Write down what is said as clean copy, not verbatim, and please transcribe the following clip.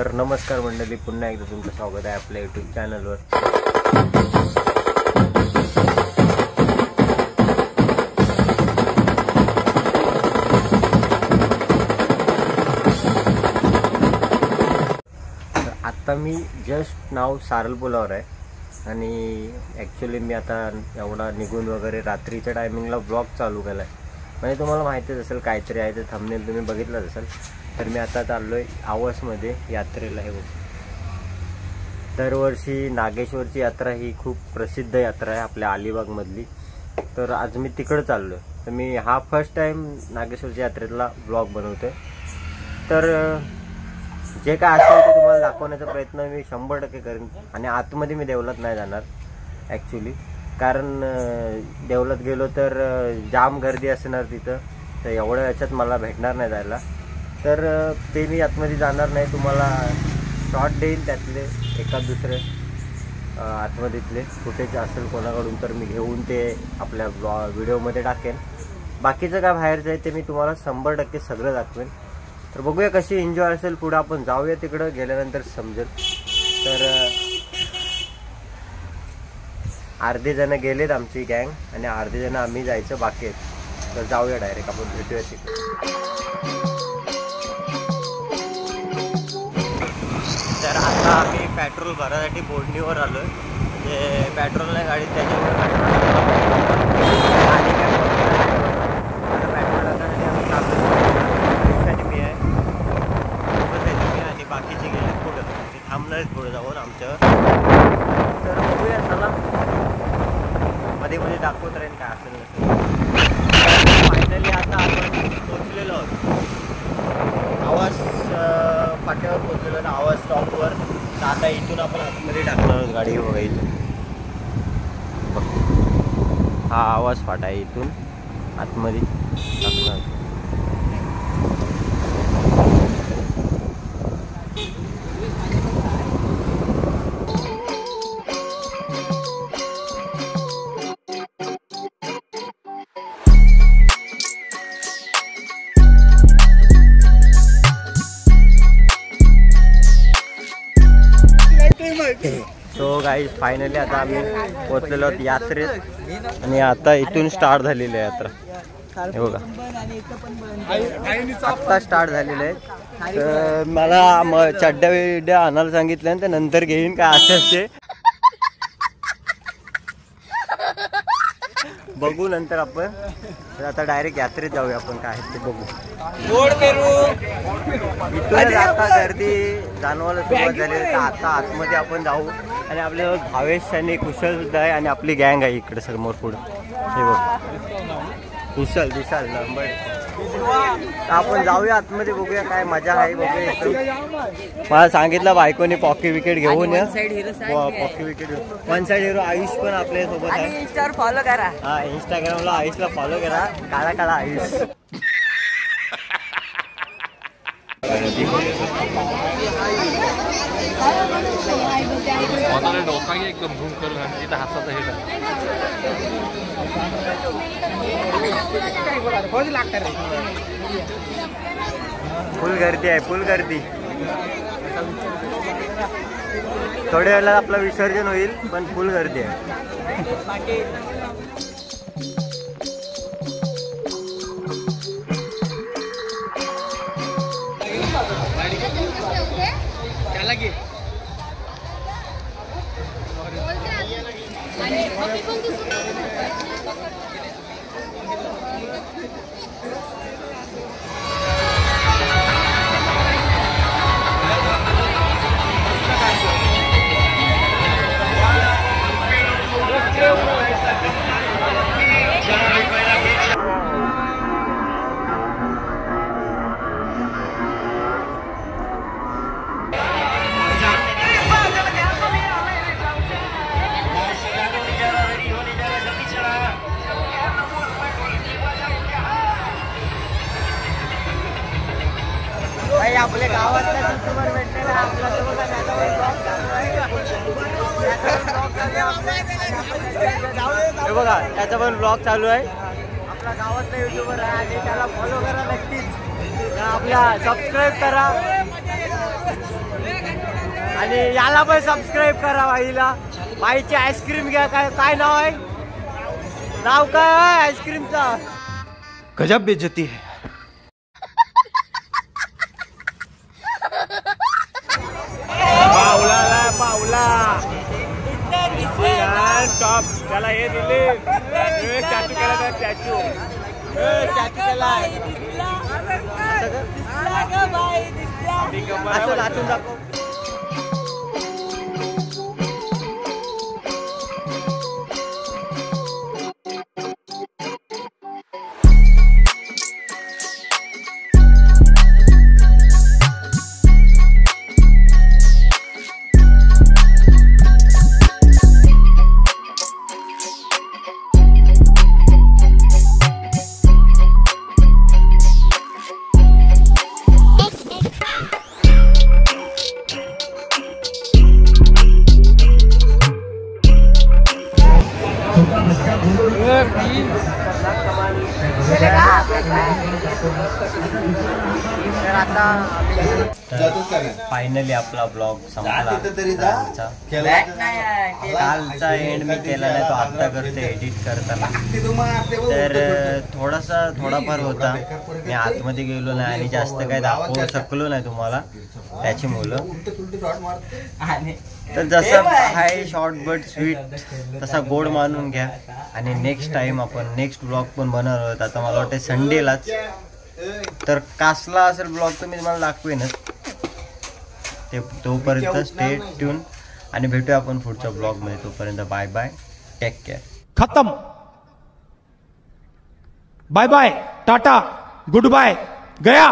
तर नमस्कार मंडळी, पुन्हा एकदा तुमचं स्वागत आहे आपल्या यूट्यूब चॅनलवर। आता मी जस्ट नाव सारल पुलावर आहे आणि ॲक्च्युली मी आता एवढा निघून वगैरे रात्रीच्या टायमिंगला ब्लॉग चालू केला आहे। म्हणजे तुम्हाला माहितीच असेल काहीतरी आहे, ते थंबनेल तुम्ही बघितलंच असेल। तर मी आता चाललो आहे आवसमध्ये यात्रेला। हे दरवर्षी नागेश्वरची यात्रा ही खूप प्रसिद्ध यात्रा आहे आपल्या अलिबागमधली। तर आज मी तिकडे चाललो आहे। तर मी हा फर्स्ट टाइम नागेश्वरच्या यात्रेला ब्लॉग बनवतोय। तर जे काय असेल ते तुम्हाला दाखवण्याचा प्रयत्न मी 100% करेन। आणि आतमध्ये मी देवळात नाही जाणार ॲक्च्युली, कारण देवळात गेलो तर जाम गर्दी असणार तिथं, तर एवढ्या याच्यात मला भेटणार नाही जायला। तर ते मी आतमध्ये जाणार नाही, तुम्हाला शॉर्ट देईन त्यातले एखाद दुसरे आतमध्येतले फुटेज असेल कोणाकडून, तर मी घेऊन ते आपल्या व्हिडिओमध्ये टाकेन। बाकीचं काय बाहेरचं आहे ते मी तुम्हाला 100% सगळं दाखवेन। तर बघूया कशी एन्जॉय असेल, पुढे आपण जाऊया तिकडं, गेल्यानंतर समजेल। तर अर्धे जण गेलेत आमची गँग आणि अर्धे जण आम्ही जायचं बाकी आहेत। तर जाऊया डायरेक्ट, आपण भेटूया तिकडे। तर आता आम्ही पेट्रोल भरायसाठी बोडणीवर आलो आहे। ते पेट्रोल नाही गाडी, त्याच्यावर आणि काय पेट्रोल टाकण्यासाठी आम्ही चाललो। मी आहे मी आणि बाकीचे गेले पुढं, ते थांबणार आहेत पुढे जाऊन आमच्यावर। तर बघूया, चला मध्ये मध्ये दाखवत राहील काय असेल नसेल। फायनली आता आपण पोचलेलो आहोत आवास फाट्यावर पोचलेलो ना, आवाज स्टॉपवर। तर आता इथून आपण आतमध्ये टाकणार आहोत गाडी बघा। इथून हा आवाज फाटा आहे, इथून आतमध्ये टाकणार। सो गाईज फायनली आता आम्ही पोचलेलो आहोत यात्रेत आणि आता इथून स्टार्ट झालेली आहे यात्रा। हे बघा आत्ता स्टार्ट झालेलं आहे। तर मला चड्ड्या बिड्ड्या आणायला सांगितलं, तर नंतर घेईन काय असेल ते बघू नंतर आपण। तर आता डायरेक्ट यात्रेत जाऊया आपण, काय ते बघू। इथून आता गर्दी जाणवायला सुरुवात झाली, तर आता आतमध्ये आपण जाऊ। आणि आपल्याला भावेश आणि कुशल सुद्धा आहे आणि आपली गँग आहे इकडे समोर पुढे। हे बघ कुशल विशाल नंबर। आपण जाऊया आतमध्ये, बघूया काय मजा आहे बघूया। मला सांगितलं बायकोने पॉकी विकेट घेऊन या, पॉकी wicket one side hero Ayush पण आपल्या सोबत आहे। इंस्टावर फॉलो करा। हा इंस्टाग्रामला आयुषला फॉलो करा, काळा काळा आयुष। एकदम झूम करून तिथं हाताचं हे फुल गर्दी आहे, फुल गर्दी। थोड्या वेळेला आपलं विसर्जन होईल, पण फुल गर्दी आहे। आपल्या गावातल्या युट्यूबर भेटलेला हे बघा, त्याचा पण ब्लॉग चालू आहे। आपला गावातला युट्यूबर आहे आणि त्याला फॉलो करा नक्कीच, आपला सबस्क्राईब करा। आणि याला पण सबस्क्राईब करा बाईला. बाईची आईस्क्रीम घ्या. काय काय नाव आहे? नाव काय आहे आईस्क्रीमचा? गजब बेइज्जती है. पावला टॉप त्याला हे दिले. स्टॅच्यू केला तर स्टॅच्यू केला. असं नाचून दाखव. तर आता फायनली आपला ब्लॉग संपला. कालचा एंड मी केला नाही, तो आत्ता करते एडिट करताना. तर थोडाफार होता. मी आतमध्ये गेलो नाही आणि जास्त काही दाखवू शकलो नाही तुम्हाला त्याची मुलं. तर जसं आहे शॉर्ट बट स्वीट तसा गोड मानून घ्या. आणि नेक्स्ट टाइम आपण नेक्स्ट ब्लॉग पण बनवणार आहोत. आता मला वाटतं संडेलाच. तर कसला असेल ब्लॉग तर मी तुम्हाला दाखवेनच. ते तोपर्यंत स्टे ट्यून आणि भेटूया आपण पुढच्या ब्लॉगमध्ये. तोपर्यंत बाय बाय, टेक केअर. खत्म. Bye bye, tata, goodbye, गया.